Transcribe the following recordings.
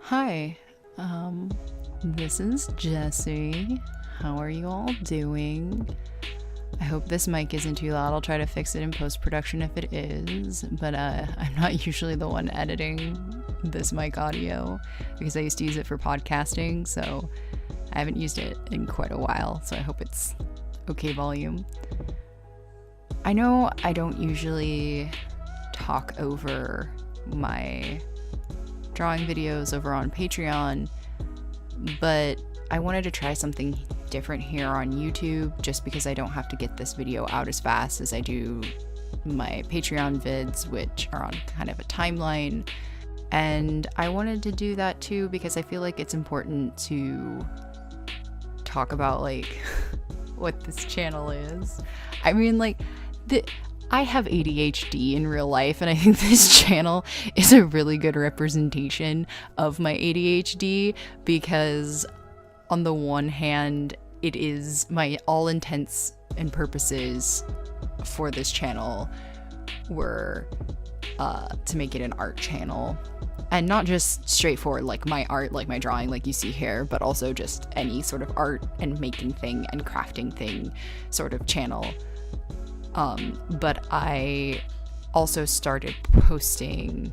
Hi, this is Jessie. How are you all doing? I hope this mic isn't too loud. I'll try to fix it in post-production if it is, but I'm not usually the one editing this mic audio because I used to use it for podcasting, so I haven't used it in quite a while, so I hope it's okay volume. I know I don't usually talk over my drawing videos over on Patreon, but I wanted to try something different here on YouTube just because I don't have to get this video out as fast as I do my Patreon vids, which are on kind of a timeline. And I wanted to do that too because I feel like it's important to talk about like what this channel is. I mean, like, I have ADHD in real life, and I think this channel is a really good representation of my ADHD because on the one hand, it is my all intents and purposes for this channel were to make it an art channel, and not just straightforward like my art, like my drawing like you see here, but also just any sort of art and making thing and crafting thing sort of channel. But I also started posting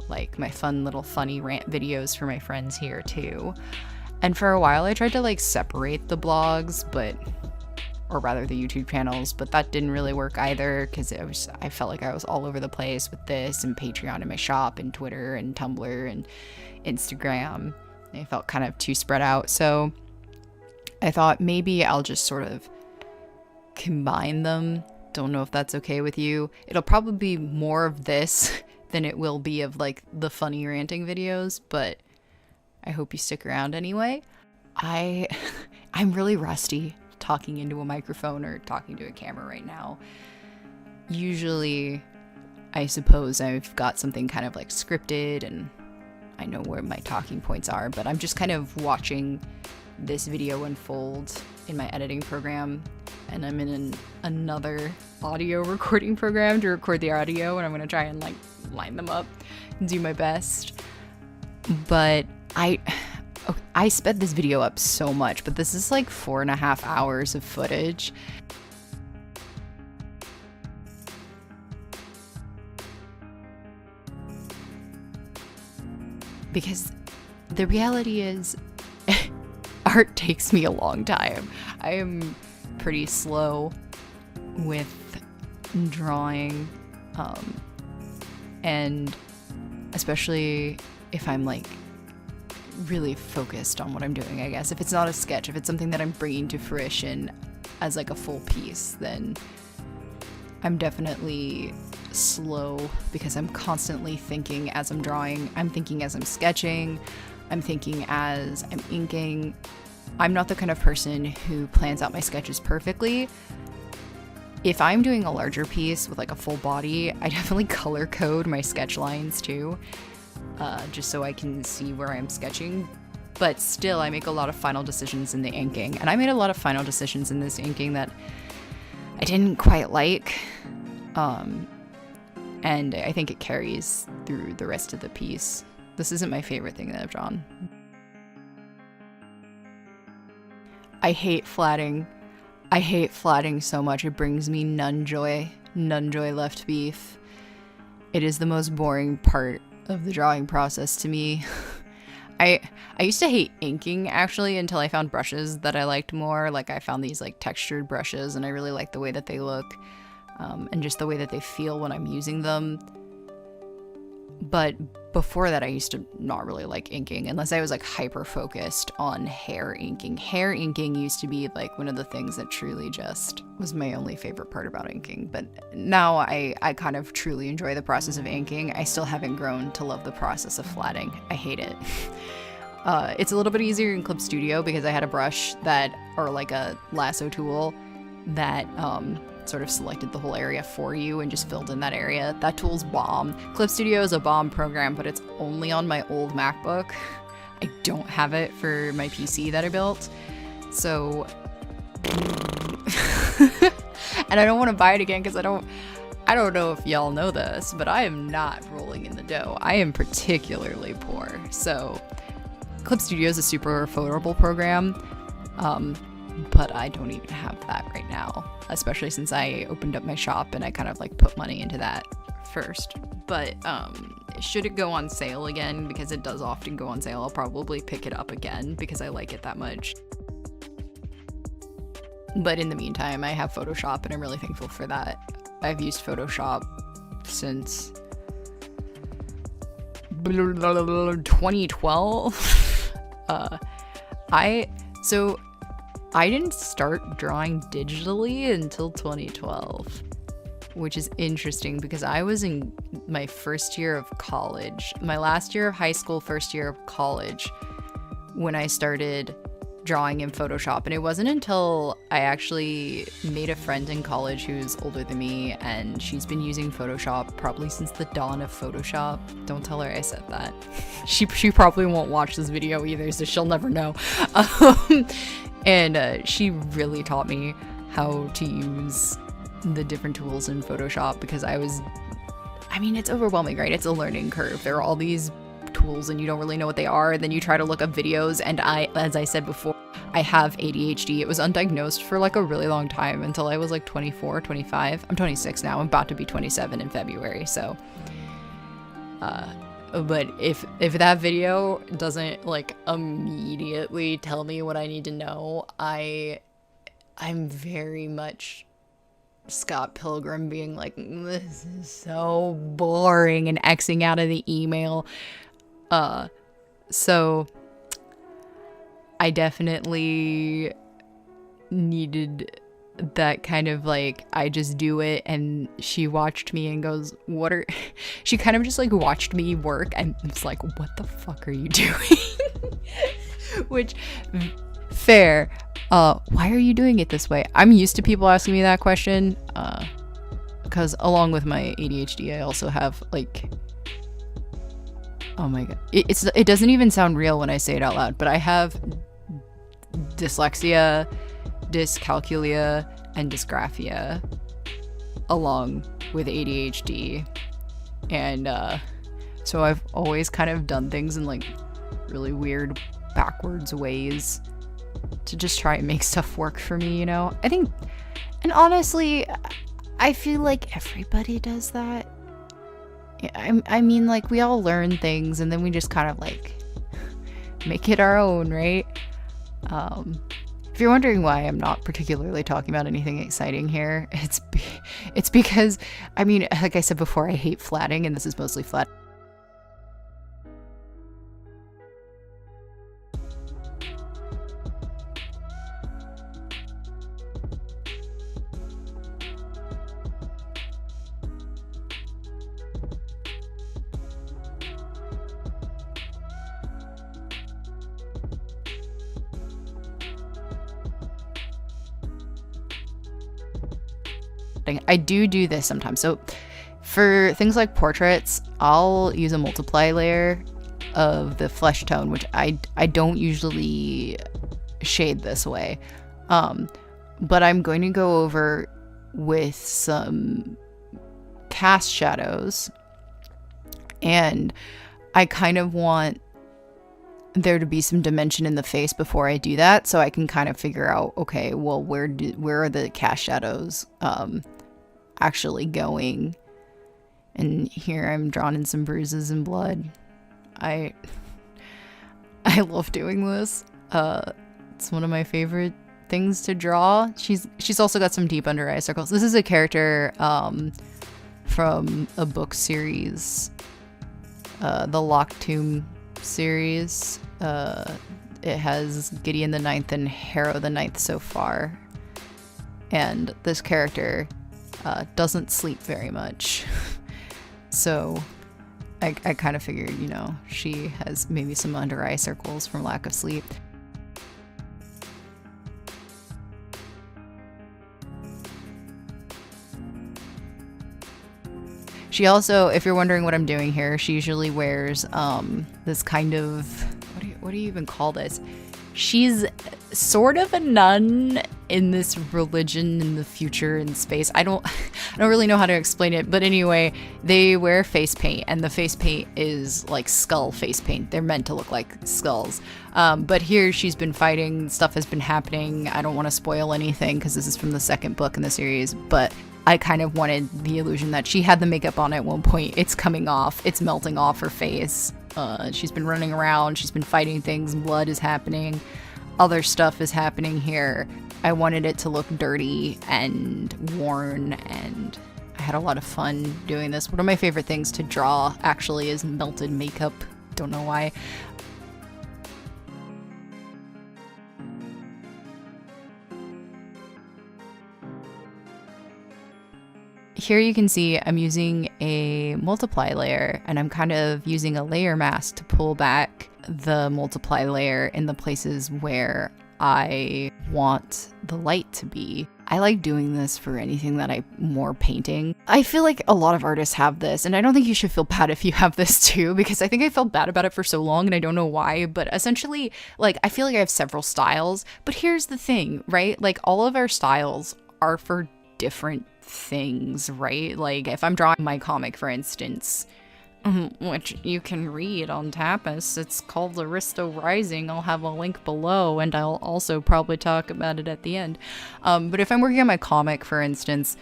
like my fun little funny rant videos for my friends here too. And for a while I tried to like separate the blogs, or rather the YouTube channels, but that didn't really work either because I felt like I was all over the place with this and Patreon and my shop and Twitter and Tumblr and Instagram. I felt kind of too spread out. So I thought maybe I'll just sort of combine them. Don't know if that's okay with you. It'll probably be more of this than it will be of like the funny ranting videos, but I hope you stick around anyway. I'm really rusty talking into a microphone or talking to a camera right now. Usually, I suppose I've got something kind of like scripted and I know where my talking points are, but I'm just kind of watching this video unfold in my editing program, and I'm in another audio recording program to record the audio, and I'm gonna try and like line them up and do my best. But I sped this video up so much, but this is like 4.5 hours of footage. Because the reality is art takes me a long time. I am pretty slow with drawing, and especially if I'm like really focused on what I'm doing, I guess. If it's not a sketch, if it's something that I'm bringing to fruition as like a full piece, then I'm definitely slow because I'm constantly thinking as I'm drawing, I'm thinking as I'm sketching, I'm thinking as I'm inking. I'm not the kind of person who plans out my sketches perfectly. If I'm doing a larger piece with like a full body, I definitely color code my sketch lines too, just so I can see where I'm sketching. But still, I make a lot of final decisions in the inking, and I made a lot of final decisions in this inking that I didn't quite like, and I think it carries through the rest of the piece. This isn't my favorite thing that I've drawn. I hate flatting. I hate flatting so much. It brings me none joy left beef. It is the most boring part of the drawing process to me. I used to hate inking actually until I found brushes that I liked more. Like I found these like textured brushes and I really like the way that they look, and just the way that they feel when I'm using them. But before that, I used to not really like inking unless I was like hyper focused on hair inking. Hair inking used to be like one of the things that truly just was my only favorite part about inking. But now I kind of truly enjoy the process of inking. I still haven't grown to love the process of flatting. I hate it. It's a little bit easier in Clip Studio because I had a brush or like a lasso tool that sort of selected the whole area for you and just filled in that area. That tool's bomb. Clip Studio is a bomb program, but it's only on my old MacBook. I don't have it for my PC that I built. So, and I don't want to buy it again because I don't know if y'all know this, but I am not rolling in the dough. I am particularly poor. So Clip Studio is a super affordable program, but I don't even have that right now, especially since I opened up my shop and I kind of like put money into that first. But should it go on sale again, because it does often go on sale, I'll probably pick it up again because I like it that much. But in the meantime, I have Photoshop and I'm really thankful for that. I've used Photoshop since 2012. I didn't start drawing digitally until 2012, which is interesting because I was in my first year of college, my last year of high school, first year of college, when I started drawing in Photoshop. And it wasn't until I actually made a friend in college who's older than me, and she's been using Photoshop probably since the dawn of Photoshop. Don't tell her I said that. She probably won't watch this video either, so she'll never know. And she really taught me how to use the different tools in Photoshop, because it's overwhelming, right? It's a learning curve. There are all these tools and you don't really know what they are, and then you try to look up videos, and as I said before, I have ADHD. It was undiagnosed for like a really long time until I was like 24, 25. I'm 26 now. I'm about to be 27 in February, so but if that video doesn't like immediately tell me what I need to know, I'm very much Scott Pilgrim being like, this is so boring, and Xing out of the email. So I definitely needed that kind of like, I just do it, and she watched me and goes, she kind of just like watched me work and it's like, what the fuck are you doing? Which, fair. Why are you doing it this way? I'm used to people asking me that question, because along with my ADHD, I also have like, oh my god, it doesn't even sound real when I say it out loud, but I have dyslexia, dyscalculia, and dysgraphia along with ADHD, and so I've always kind of done things in like really weird backwards ways to just try and make stuff work for me, you know? I think, and honestly, I feel like everybody does that. I mean, like, we all learn things and then we just kind of like make it our own, right? If you're wondering why I'm not particularly talking about anything exciting here, it's because, I mean, like I said before, I hate flatting, and this is mostly flat. I do this sometimes. So for things like portraits, I'll use a multiply layer of the flesh tone, which I don't usually shade this way. But I'm going to go over with some cast shadows, and I kind of want there to be some dimension in the face before I do that, so I can kind of figure out, okay, well, where are the cast shadows actually going? And here I'm drawn in some bruises and blood. I love doing this. It's one of my favorite things to draw. She's also got some deep under eye circles. This is a character from a book series, the Locked Tomb series. It has Gideon the Ninth and Harrow the Ninth so far, and this character doesn't sleep very much. So I kind of figured, you know, she has maybe some under eye circles from lack of sleep. She also, if you're wondering what I'm doing here, she usually wears this kind of, what do you even call this? She's sort of a nun in this religion in the future in space. I don't really know how to explain it, but anyway, they wear face paint, and the face paint is like skull face paint. They're meant to look like skulls. But here she's been fighting, stuff has been happening. I don't want to spoil anything because this is from the second book in the series, but I kind of wanted the illusion that she had the makeup on at one point. It's coming off, it's melting off her face. She's been running around, she's been fighting things, blood is happening, other stuff is happening here. I wanted it to look dirty and worn, and I had a lot of fun doing this. One of my favorite things to draw actually is melted makeup. Don't know why. Here you can see I'm using a multiply layer, and I'm kind of using a layer mask to pull back the multiply layer in the places where I want the light to be. I like doing this for anything that I'm more painting. I feel like a lot of artists have this, and I don't think you should feel bad if you have this too, because I think I felt bad about it for so long and I don't know why, but essentially, like, I feel like I have several styles, but here's the thing, right? Like, all of our styles are for different things, right? Like, if I'm drawing my comic, for instance, which you can read on Tapas, it's called Aristo Rising. I'll have a link below, and I'll also probably talk about it at the end. But if I'm working on my comic, for instance,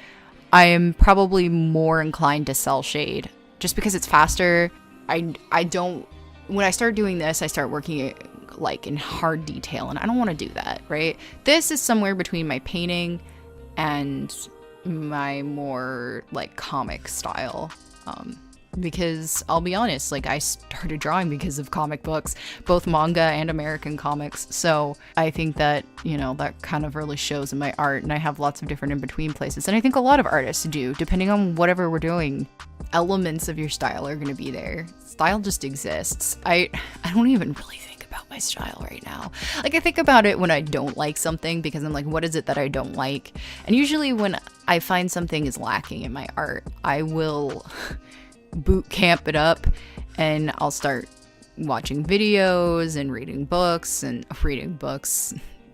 I am probably more inclined to cell shade, just because it's faster. I don't, when I start doing this, I start working it like in hard detail, and I don't want to do that, right? This is somewhere between my painting and my more like comic style, because I'll be honest, like, I started drawing because of comic books, both manga and American comics, so I think that, you know, that kind of really shows in my art, and I have lots of different in-between places, and I think a lot of artists do, depending on whatever we're doing. Elements of your style are going to be there. Style just exists. I don't even really think about my style right now. Like, I think about it when I don't like something, because I'm like, what is it that I don't like? And usually when I find something is lacking in my art, I will boot camp it up, and I'll start watching videos and reading books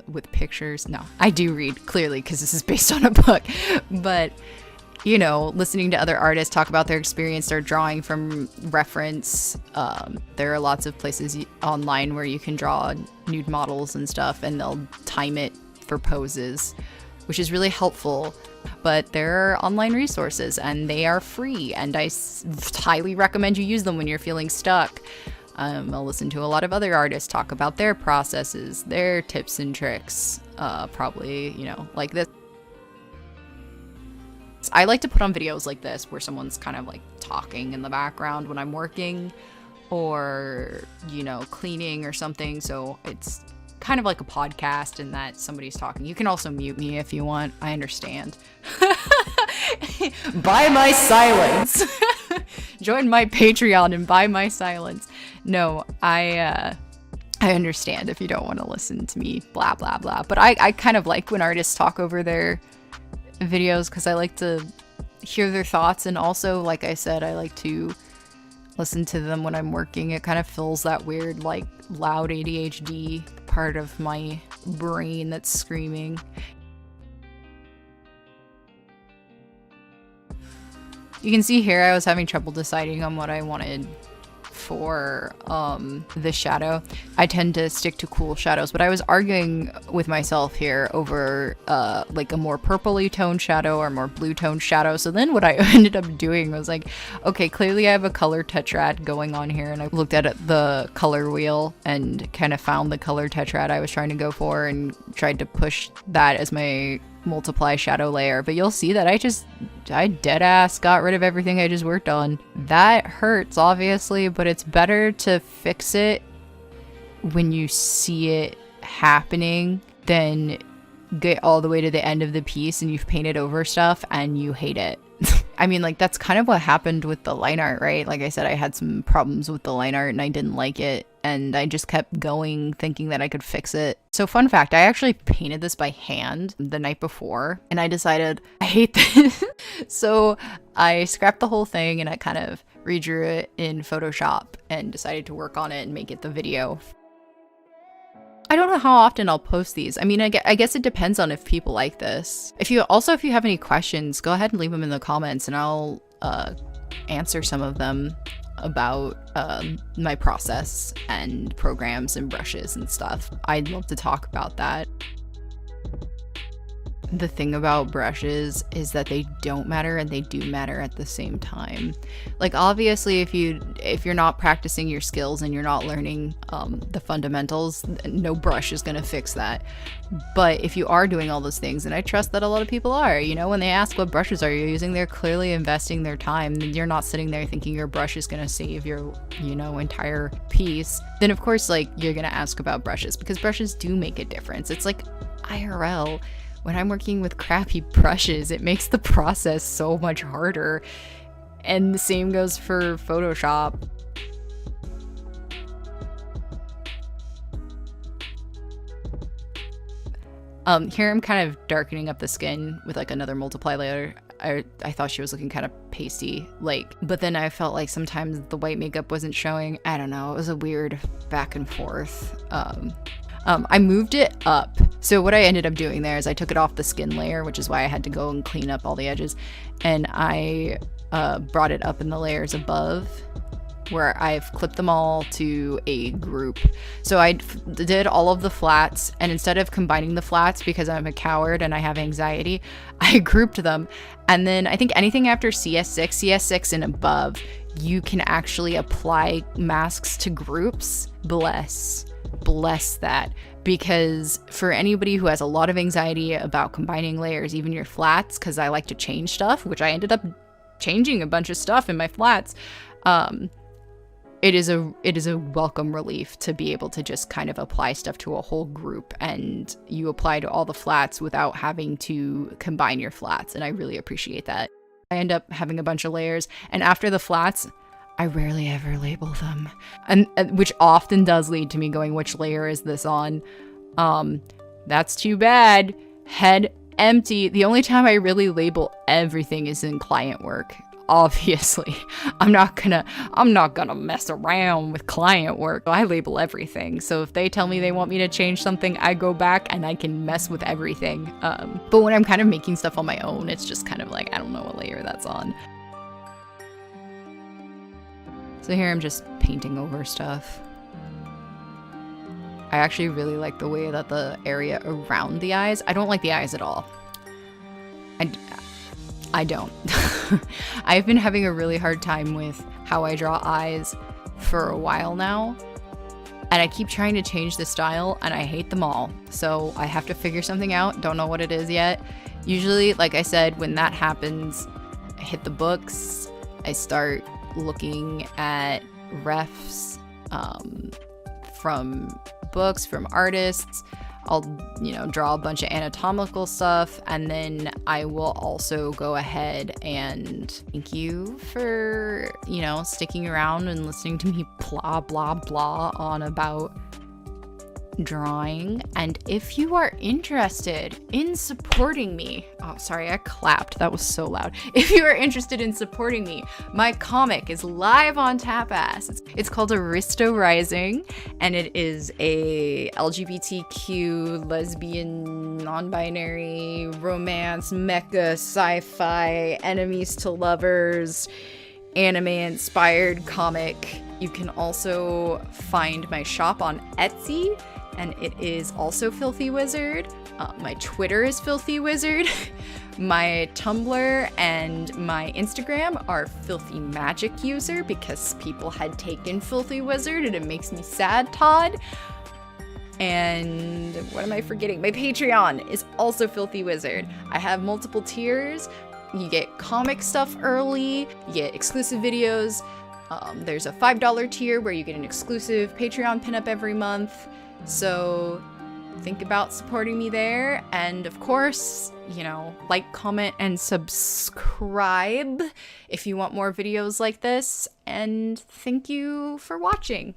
with pictures. No, I do read, clearly, because this is based on a book, but you know, listening to other artists talk about their experience, their drawing from reference. There are lots of places online where you can draw nude models and stuff, and they'll time it for poses, which is really helpful. But there are online resources, and they are free, and I highly recommend you use them when you're feeling stuck. I'll listen to a lot of other artists talk about their processes, their tips and tricks, probably, you know, like this. I like to put on videos like this where someone's kind of like talking in the background when I'm working, or, you know, cleaning or something, so it's kind of like a podcast in that somebody's talking. You can also mute me if you want, I understand. Buy my silence. Join my Patreon and buy my silence. No, I understand if you don't want to listen to me blah blah blah, but I kind of like when artists talk over their videos, because I like to hear their thoughts, and also, like I said, I like to listen to them when I'm working. It kind of fills that weird, like, loud ADHD part of my brain that's screaming. You can see here I was having trouble deciding on what I wanted for the shadow. I tend to stick to cool shadows, but I was arguing with myself here over like a more purpley toned shadow or more blue toned shadow. So then what I ended up doing was like, okay, clearly I have a color tetrad going on here, and I looked at the color wheel and kind of found the color tetrad I was trying to go for and tried to push that as my multiply shadow layer. But you'll see that I dead ass got rid of everything I just worked on. That hurts, obviously, but it's better to fix it when you see it happening than get all the way to the end of the piece and you've painted over stuff and you hate it. I mean, like, that's kind of what happened with the line art, right? Like I said, I had some problems with the line art and I didn't like it, and I just kept going thinking that I could fix it. So fun fact, I actually painted this by hand the night before, and I decided I hate this. So I scrapped the whole thing and I kind of redrew it in Photoshop and decided to work on it and make it the video. I don't know how often I'll post these. I mean, I guess it depends on if people like this. If you have any questions, go ahead and leave them in the comments and I'll answer some of them about my process and programs and brushes and stuff. I'd love to talk about that. The thing about brushes is that they don't matter and they do matter at the same time. Like, obviously, if you're not practicing your skills and you're not learning the fundamentals, no brush is going to fix that. But if you are doing all those things, and I trust that a lot of people are, you know, when they ask what brushes are you using, they're clearly investing their time. You're not sitting there thinking your brush is going to save your, you know, entire piece. Then of course, like, you're going to ask about brushes, because brushes do make a difference. It's like IRL. When I'm working with crappy brushes, it makes the process so much harder. And the same goes for Photoshop. Here I'm kind of darkening up the skin with like another multiply layer. I thought she was looking kind of pasty, like, but then I felt like sometimes the white makeup wasn't showing. I don't know, it was a weird back and forth. I moved it up. So what I ended up doing there is I took it off the skin layer, which is why I had to go and clean up all the edges. And I brought it up in the layers above, where I've clipped them all to a group. So I did all of the flats, and instead of combining the flats because I'm a coward and I have anxiety, I grouped them. And then I think anything after CS6 and above, you can actually apply masks to groups. Bless that, because for anybody who has a lot of anxiety about combining layers, even your flats, because I like to change stuff, which I ended up changing a bunch of stuff in my flats, it is a welcome relief to be able to just kind of apply stuff to a whole group, and you apply to all the flats without having to combine your flats, and I really appreciate that. I end up having a bunch of layers, and after the flats, I rarely ever label them, and which often does lead to me going, which layer is this on? That's too bad. Head empty. The only time I really label everything is in client work. Obviously, I'm not gonna mess around with client work. I label everything. So if they tell me they want me to change something, I go back and I can mess with everything. But when I'm kind of making stuff on my own, it's just kind of like, I don't know what layer that's on. So here I'm just painting over stuff. I actually really like the way that the area around the eyes, I don't like the eyes at all. I don't. I've been having a really hard time with how I draw eyes for a while now. And I keep trying to change the style and I hate them all. So I have to figure something out. Don't know what it is yet. Usually, like I said, when that happens, I hit the books. I start looking at refs from books, from artists. I'll, you know, draw a bunch of anatomical stuff, and then I will also go ahead and thank you for, you know, sticking around and listening to me blah, blah, blah on about drawing. And if you are interested in supporting me, oh sorry, I clapped, that was so loud. If you are interested in supporting me, my comic is live on Tapass. It's called Aristo Rising, and it is a LGBTQ lesbian non-binary romance mecha sci-fi enemies to lovers anime inspired comic. You can also find my shop on Etsy, and it is also Filthywizard. My Twitter is Filthywizard. My Tumblr and my Instagram are Filthy Magic User, because people had taken Filthywizard and it makes me sad, Todd. And what am I forgetting? My Patreon is also Filthywizard. I have multiple tiers. You get comic stuff early, you get exclusive videos. There's a $5 tier where you get an exclusive Patreon pinup every month. So think about supporting me there. And of course, you know, like, comment, and subscribe if you want more videos like this. And thank you for watching.